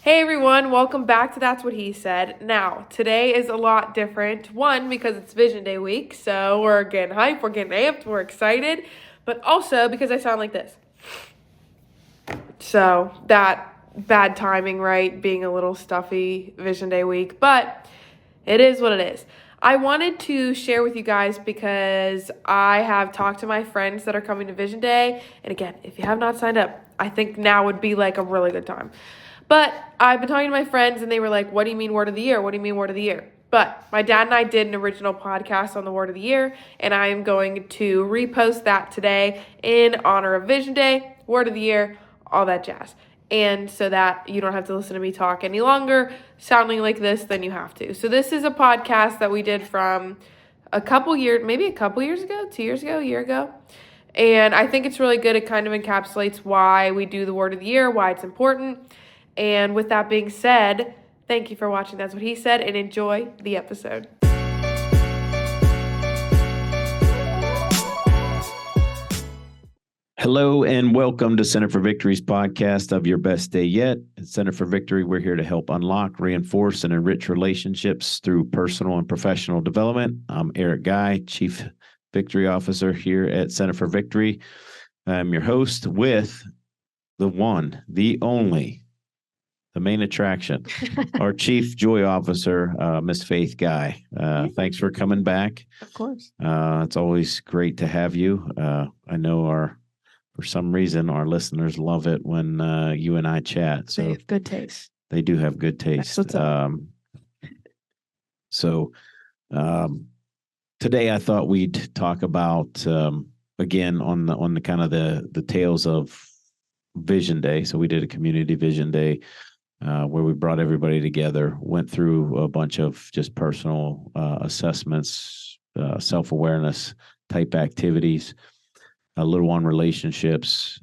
Hey everyone, welcome back to That's What He Said. Now, today is a lot different. One, because it's Vision Day week, so we're getting hyped, we're getting amped, we're excited, but also because I sound like this. So, that bad timing, right? Being a little stuffy Vision Day week, but it is what it is. I wanted to share with you guys because I have talked to my friends that are coming to Vision Day. And again, if you have not signed up, I think now would be like a really good time. But I've been talking to my friends and they were like, what do you mean word of the year? What do you mean word of the year? But my dad and I did an original podcast on the word of the year, and I am going to repost that today in honor of Vision Day, word of the year, all that jazz. And so that you don't have to listen to me talk any longer, sounding like this, than you have to. So this is a podcast that we did from maybe a couple years ago, 2 years ago, a year ago. And I think it's really good. It kind of encapsulates why we do the word of the year, why it's important. And with that being said, thank you for watching That's What He Said, and enjoy the episode. Hello and welcome to Center for Victory's podcast of Your Best Day Yet. At Center for Victory, we're here to help unlock, reinforce, and enrich relationships through personal and professional development. I'm Eric Guy, Chief Victory Officer here at Center for Victory. I'm your host with the one, the only, the main attraction, our Chief Joy Officer, Miss Faith Guy. Thanks for coming back. Of course. It's always great to have you. I know for some reason, our listeners love it when you and I chat. So they have good taste. They do have good taste. That's what's up. Today I thought we'd talk about again on the kind of the tales of Vision Day. So we did a community Vision Day where we brought everybody together, went through a bunch of just personal assessments, self-awareness type activities, a little on relationships,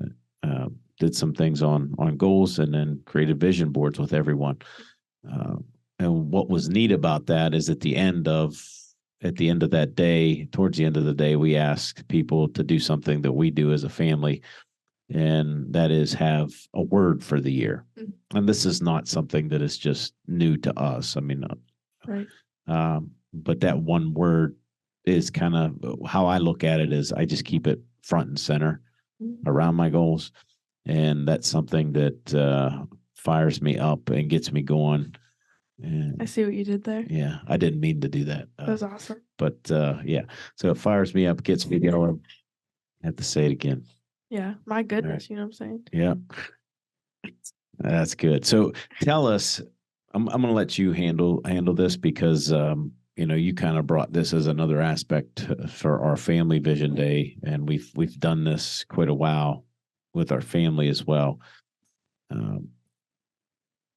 did some things on goals, and then created vision boards with everyone. And what was neat about that is at the end of that day, towards the end of the day, we asked people to do something that we do as a family, and that is have a word for the year. Mm-hmm. And this is not something that is just new to us. I mean, right. But that one word is kind of how I look at it. Is I just keep it front and center around my goals. And that's something that fires me up and gets me going. And I see what you did there. Yeah, I didn't mean to do that. That was awesome. But yeah, so it fires me up, gets me going. I have to say it again. Yeah, my goodness, right. You know what I'm saying? Yeah, that's good. So tell us, I'm going to let you handle this because you kind of brought this as another aspect for our family Vision Day, and we've done this quite a while with our family as well.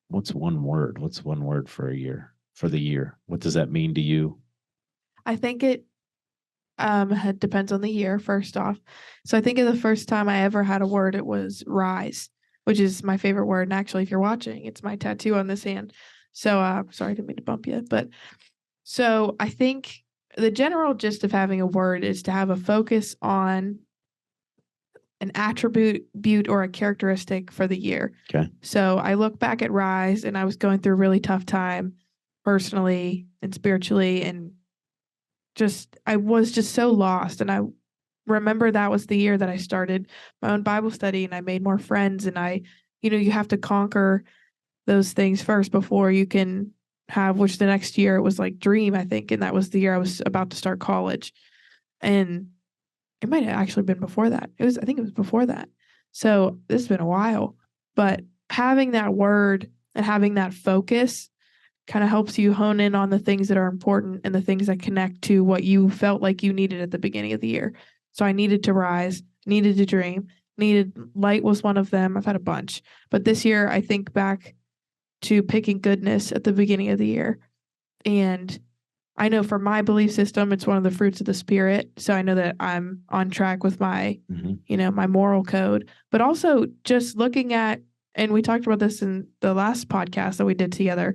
What's one word? What's one word for the year? What does that mean to you? I think it depends on the year, first off. So I think the first time I ever had a word, it was rise, which is my favorite word. And actually, if you're watching, it's my tattoo on this hand. So sorry, I didn't mean to bump you, but so I think the general gist of having a word is to have a focus on an attribute or a characteristic for the year. Okay. So I look back at Rise, and I was going through a really tough time personally and spiritually, and I was just so lost. And I remember that was the year that I started my own Bible study, and I made more friends, and you have to conquer those things first before you can have, which the next year it was like Dream, I think. And that was the year I was about to start college. And it might have actually been before that. I think it was before that. So this has been a while, but having that word and having that focus kind of helps you hone in on the things that are important and the things that connect to what you felt like you needed at the beginning of the year. So I needed to rise, needed to dream, needed light was one of them. I've had a bunch, but this year I think back to picking goodness at the beginning of the year. And I know for my belief system, it's one of the fruits of the Spirit. So I know that I'm on track with my, my moral code, but also just looking at, and we talked about this in the last podcast that we did together,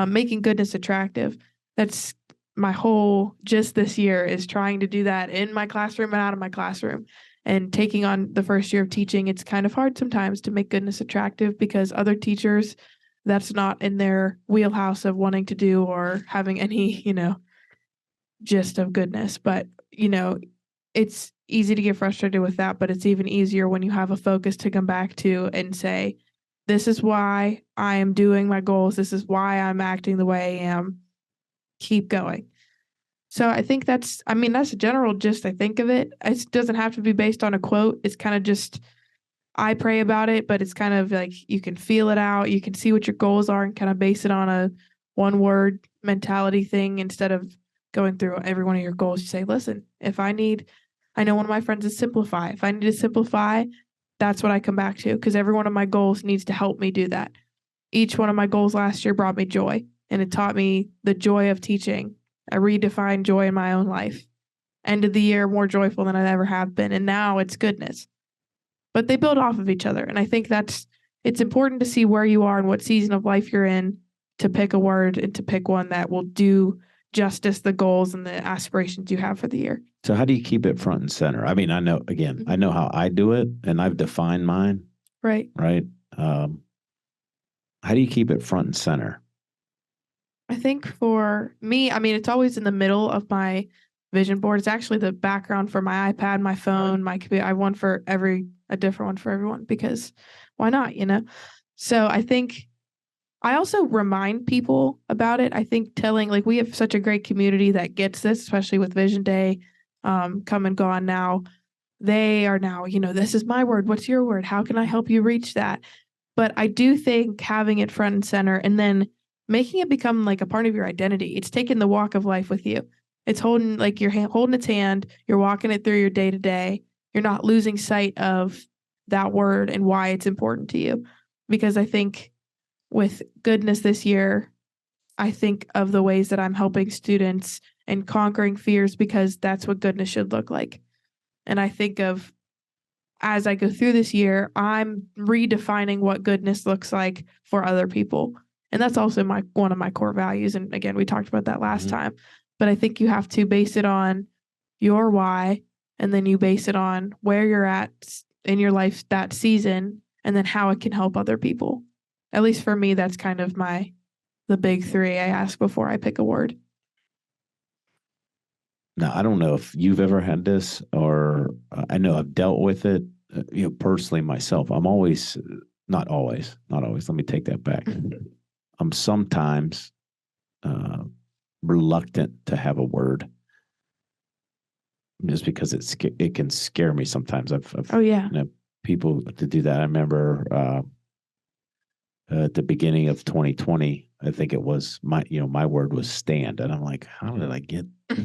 making goodness attractive. That's my whole gist this year, is trying to do that in my classroom and out of my classroom. And taking on the first year of teaching, it's kind of hard sometimes to make goodness attractive because other teachers that's not in their wheelhouse of wanting to do or having any, gist of goodness. But, it's easy to get frustrated with that, but it's even easier when you have a focus to come back to and say, this is why I am doing my goals. This is why I'm acting the way I am. Keep going. So I think that's a general gist. I think of it. It doesn't have to be based on a quote. It's kind of just, I pray about it, but it's kind of like you can feel it out. You can see what your goals are and kind of base it on a one word mentality thing instead of going through every one of your goals. You say, listen, I know one of my friends is simplify. If I need to simplify, that's what I come back to because every one of my goals needs to help me do that. Each one of my goals last year brought me joy and it taught me the joy of teaching. I redefined joy in my own life. End of the year, more joyful than I ever have been. And now it's goodness. But they build off of each other. And I think it's important to see where you are and what season of life you're in to pick a word and to pick one that will do justice the goals and the aspirations you have for the year. So how do you keep it front and center? I mean, I know how I do it and I've defined mine. Right. Right. How do you keep it front and center? I think for me, it's always in the middle of my vision board. It's actually the background for my iPad, my phone, my computer. I have one for a different one for everyone because why not, So I think I also remind people about it. I think we have such a great community that gets this, especially with Vision Day come and gone now. They are now, this is my word. What's your word? How can I help you reach that? But I do think having it front and center and then making it become like a part of your identity. It's taking the walk of life with you. It's holding like you're holding its hand. You're walking it through your day to day. You're not losing sight of that word and why it's important to you. Because I think with goodness this year, I think of the ways that I'm helping students and conquering fears because that's what goodness should look like. And I think of as I go through this year, I'm redefining what goodness looks like for other people. And that's also one of my core values. And again, we talked about that last time. But I think you have to base it on your why, and then you base it on where you're at in your life that season, and then how it can help other people. At least for me, that's kind of the big three I ask before I pick a word. Now, I don't know if you've ever had this, or I know I've dealt with it, personally myself. I'm always, not always. Let me take that back. I'm sometimes reluctant to have a word, just because it can scare me sometimes. I've people to do that. I remember at the beginning of 2020, I think it was my word was stand, and I'm like, how did I get? I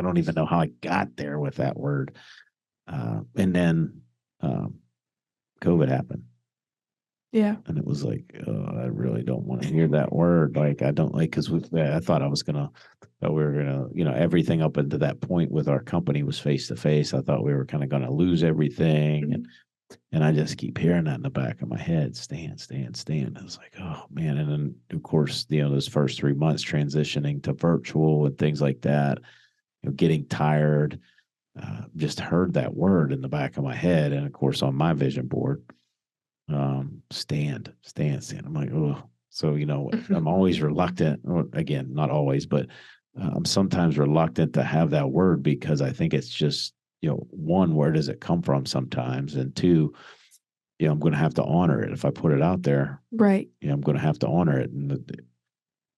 don't even know how I got there with that word. And then COVID happened. Yeah. And it was like, oh, I really don't want to hear that word. Like, I don't like, because I thought we were gonna, everything up until that point with our company was face to face. I thought we were kind of gonna lose everything, and I just keep hearing that in the back of my head, stand. I was like, oh man. And then of course, those first 3 months transitioning to virtual and things like that, getting tired, just heard that word in the back of my head. And of course, on my vision board, stand. I'm like, oh, so, I'm always reluctant, or again, not always, but I'm sometimes reluctant to have that word because I think it's just, one, where does it come from sometimes? And two, I'm going to have to honor it. If I put it out there, right. I'm going to have to honor it. And,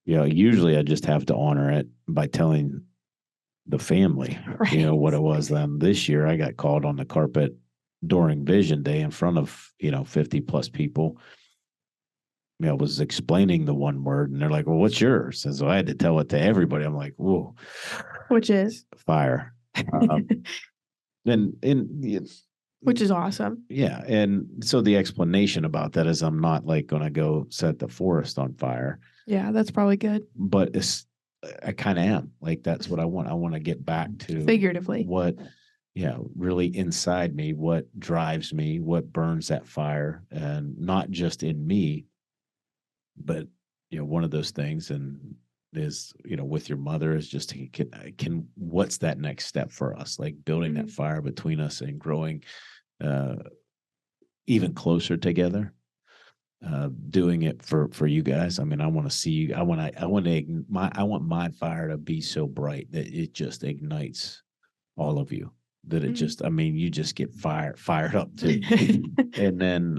usually I just have to honor it by telling the family, right. What it was. Then this year I got called on the carpet during Vision Day in front of, 50 plus people. I was explaining the one word and they're like, well, what's yours? And so I had to tell it to everybody. I'm like, whoa. Which is? Fire. Which is awesome. Yeah. And so the explanation about that is I'm not like going to go set the forest on fire. Yeah, that's probably good. But I kind of am. Like, that's what I want. I want to get back to figuratively what, really inside me, what drives me, what burns that fire, and not just in me, but, one of those things and is, with your mother is just what's that next step for us? Like building that fire between us and growing even closer together. doing it for you guys. I mean, I want to see you. I want my fire to be so bright that it just ignites all of you. That it just, I mean, you just get fired up too. And then,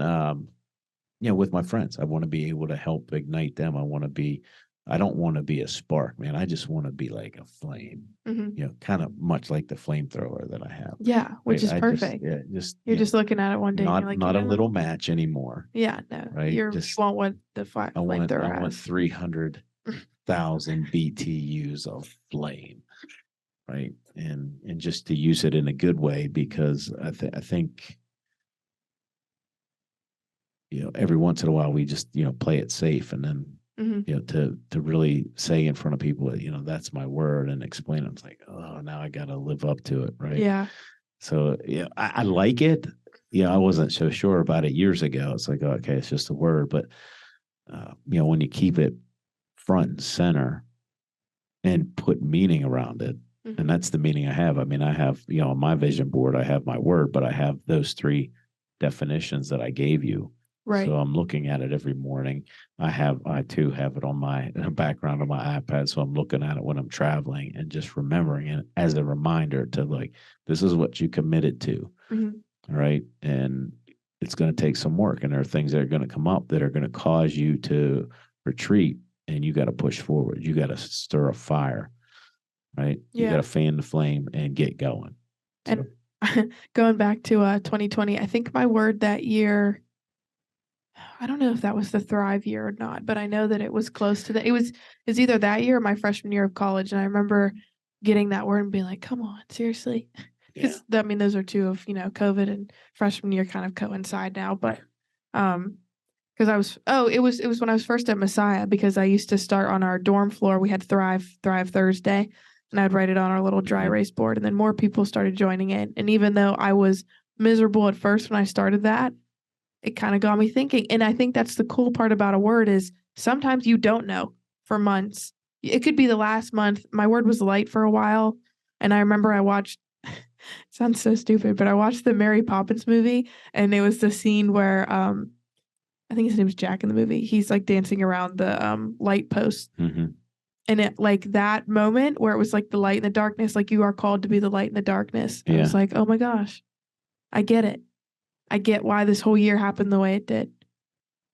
with my friends, I want to be able to help ignite them. I don't want to be a spark, man. I just want to be like a flame, kind of much like the flamethrower that I have. Yeah, which is perfect. You're just looking at it one day. Not, and you're like, not a little match anymore. Yeah, no. Right. You want what the flamethrower has. I want 300,000 BTUs of flame. Right. And just to use it in a good way, because I think, every once in a while we just, play it safe, and then, to really say in front of people, that's my word, and explain it. It's like, oh, now I got to live up to it. Right. Yeah. So, I like it. I wasn't so sure about it years ago. It's like, okay, it's just a word. But, when you keep it front and center and put meaning around it, and that's the meaning I have. I mean, I have, on my vision board, I have my word, but I have those 3 definitions that I gave you. Right. So I'm looking at it every morning. I too have it on my background on my iPad. So I'm looking at it when I'm traveling and just remembering it as a reminder to, like, this is what you committed to. All right. And it's going to take some work, and there are things that are going to come up that are going to cause you to retreat, and you got to push forward. You got to stir a fire. Right. You got to fan the flame and get going. And going back to 2020, I think my word that year, I don't know if that was the Thrive year or not, but I know that it was close to that. It's either that year or my freshman year of college. And I remember getting that word and being like, come on, seriously? Because I mean, those are 2 of, COVID and freshman year kind of coincide now. But because it was when I was first at Messiah, because I used to start on our dorm floor. We had Thrive Thursday. And I'd write it on our little dry erase board, and then more people started joining in. And even though I was miserable at first when I started that, it kind of got me thinking. And I think that's the cool part about a word is sometimes you don't know for months. It could be the last month. My word was light for a while. And I remember I watched, it sounds so stupid, but I watched the Mary Poppins movie, and it was the scene where, I think his name's Jack in the movie. He's like dancing around the light post. And it, like, that moment where it was like the light in the darkness, like you are called to be the light in the darkness. I was like, oh my gosh, I get it. I get why this whole year happened the way it did.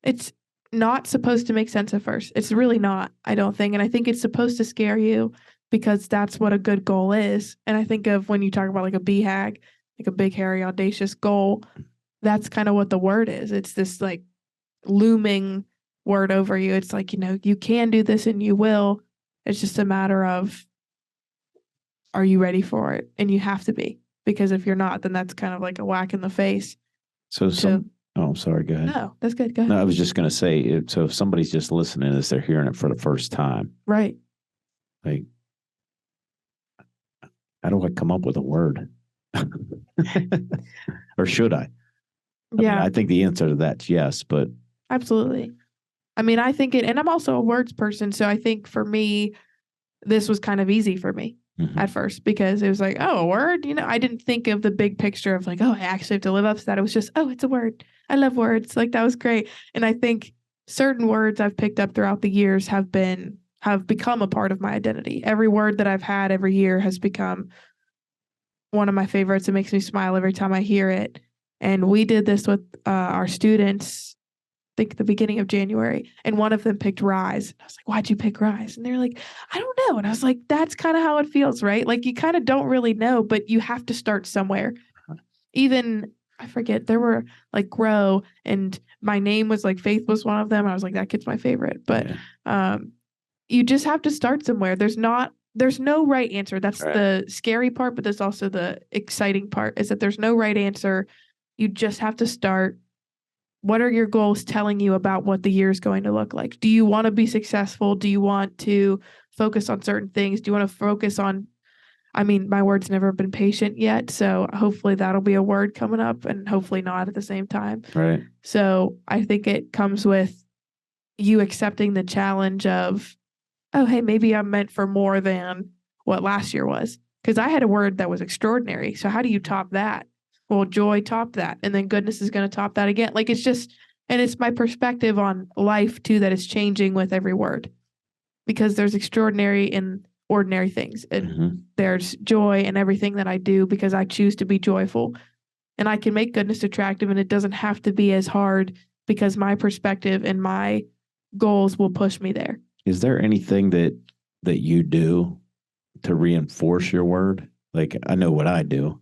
It's not supposed to make sense at first. It's really not, I don't think. And I think it's supposed to scare you, because that's what a good goal is. And I think of when you talk about like a BHAG, like a big, hairy, audacious goal, that's kind of what the word is. It's this like looming word over you. It's like, you can do this and you will. It's just a matter of, are you ready for it? And you have to be, because if you're not, then that's kind of like a whack in the face. So I'm sorry, go ahead. No, that's good. Go ahead. No, I was just going to say, so if somebody's just listening to this, they're hearing it for the first time. Right. Like, how do I come up with a word? Or should I? I mean, I think the answer to that's yes, but. Absolutely. I mean, I think and I'm also a words person. So I think for me, this was kind of easy for me at first, because it was like, oh, a word, I didn't think of the big picture of like, oh, I actually have to live up to that. It was just, oh, it's a word. I love words. Like, that was great. And I think certain words I've picked up throughout the years have become a part of my identity. Every word that I've had every year has become one of my favorites. It makes me smile every time I hear it. And we did this with our students, I think the beginning of January, and one of them picked Rise. And I was like, why'd you pick Rise? And they're like, I don't know. And I was like, that's kind of how it feels, right? Like, you kind of don't really know, but you have to start somewhere. Even, I forget, there were like Grow, and my name was like Faith was one of them. I was like, that kid's my favorite. But you just have to start somewhere. There's no right answer. That's the scary part, but there's also the exciting part, is that there's no right answer. You just have to start. What are your goals telling you about what the year is going to look like? Do you want to be successful? Do you want to focus on certain things? Do you want to focus on, I mean, my word's never been patient yet. So hopefully that'll be a word coming up, and hopefully not at the same time. Right. So I think it comes with you accepting the challenge of, oh, hey, maybe I'm meant for more than what last year was. Because I had a word that was extraordinary. So how do you top that? Well, joy topped that. And then goodness is going to top that again. Like, it's And it's my perspective on life too that is changing with every word, because there's extraordinary in ordinary things. And Mhm. there's joy in everything that I do because I choose to be joyful. And I can make goodness attractive, and it doesn't have to be as hard because my perspective and my goals will push me there. Is there anything that you do to reinforce your word? Like, I know what I do.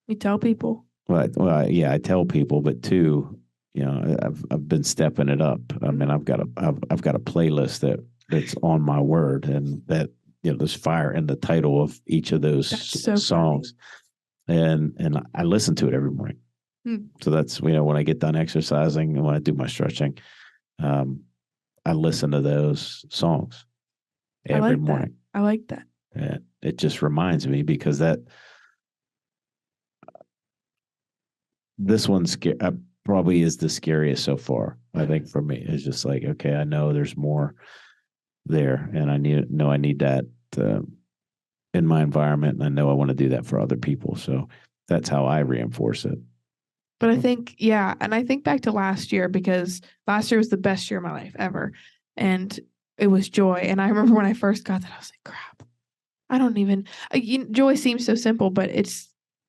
You tell people. Yeah, I tell people, but too, I've been stepping it up. I mean, I've got a playlist that's on my word, and that, there's fire in the title of each of those That's so songs, and I listen to it every morning. So that's, when I get done exercising and when I do my stretching, I listen to those songs every morning. I like that. And it just reminds me, because this one's probably is the scariest so far. I think for me, it's just like, okay, I know there's more there, and I need that in my environment, and I know I want to do that for other people. So that's how I reinforce it. But I think, yeah, and I think back to last year, because last year was the best year of my life ever, and it was joy. And I remember when I first got that, I was like, crap, I don't even, joy seems so simple, but it's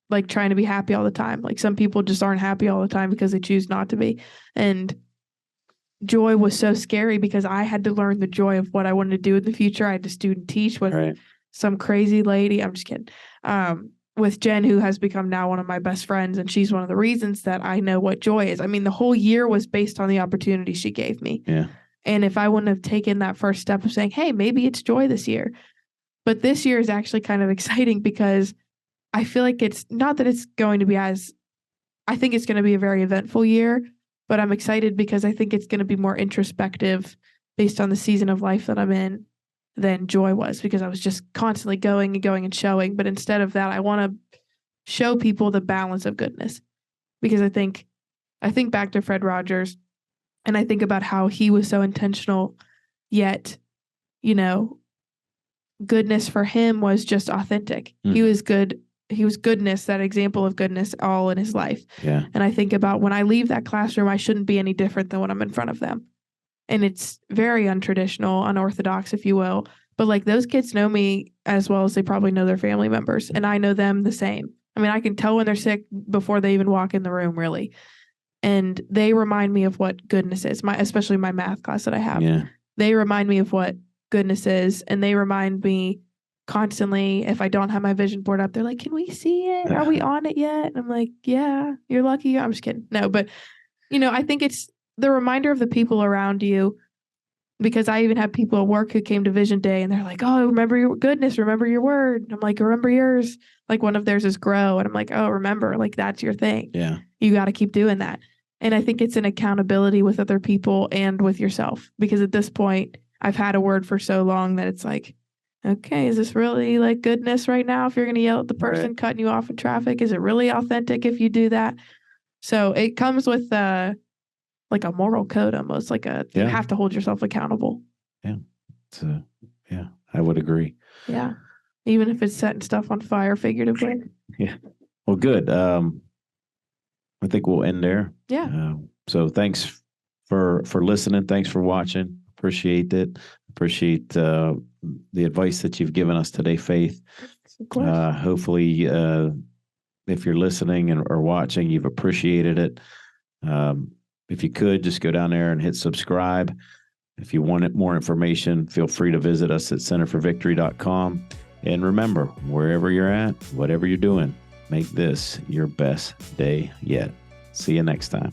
like trying to be happy all the time. Like some people just aren't happy all the time because they choose not to be. And joy was so scary because I had to learn the joy of what I wanted to do in the future. I had to student teach with some crazy lady. I'm just kidding. With Jen, who has become now one of my best friends. And she's one of the reasons that I know what joy is. I mean, the whole year was based on the opportunity she gave me. Yeah. And if I wouldn't have taken that first step of saying, hey, maybe it's joy this year. But this year is actually kind of exciting because I feel like it's not that it's going to be I think it's going to be a very eventful year, but I'm excited because I think it's going to be more introspective based on the season of life that I'm in than joy was, because I was just constantly going and showing. But instead of that, I want to show people the balance of goodness, because I think back to Fred Rogers, and I think about how he was so intentional, yet, goodness for him was just authentic. He was good. He was goodness, that example of goodness all in his life. Yeah. And I think about when I leave that classroom, I shouldn't be any different than when I'm in front of them. And it's very untraditional, unorthodox, if you will. But like, those kids know me as well as they probably know their family members. And I know them the same. I mean, I can tell when they're sick before they even walk in the room, really. And they remind me of what goodness is, especially my math class that I have. Yeah. They remind me of what goodness is. And they remind me constantly, if I don't have my vision board up, they're like, can we see it? Are we on it yet? And I'm like, yeah, you're lucky. I'm just kidding. No, but I think it's the reminder of the people around you, because I even have people at work who came to Vision Day and they're like, oh, remember your goodness, remember your word. And I'm like, remember yours. Like one of theirs is grow. And I'm like, oh, remember, like that's your thing. Yeah. You got to keep doing that. And I think it's an accountability with other people and with yourself, because at this point I've had a word for so long that it's like, okay, is this really like goodness right now? If you're going to yell at the person cutting you off in traffic, is it really authentic if you do that? So it comes with like a moral code, almost like you have to hold yourself accountable. Yeah. Yeah, I would agree. Yeah. Even if it's setting stuff on fire figuratively. Yeah. Well, good. I think we'll end there. Yeah. So thanks for listening. Thanks for watching. Appreciate it. Appreciate the advice that you've given us today, Faith. Of course. Hopefully, if you're listening or watching, you've appreciated it. If you could, just go down there and hit subscribe. If you want more information, feel free to visit us at centerforvictory.com. And remember, wherever you're at, whatever you're doing, make this your best day yet. See you next time.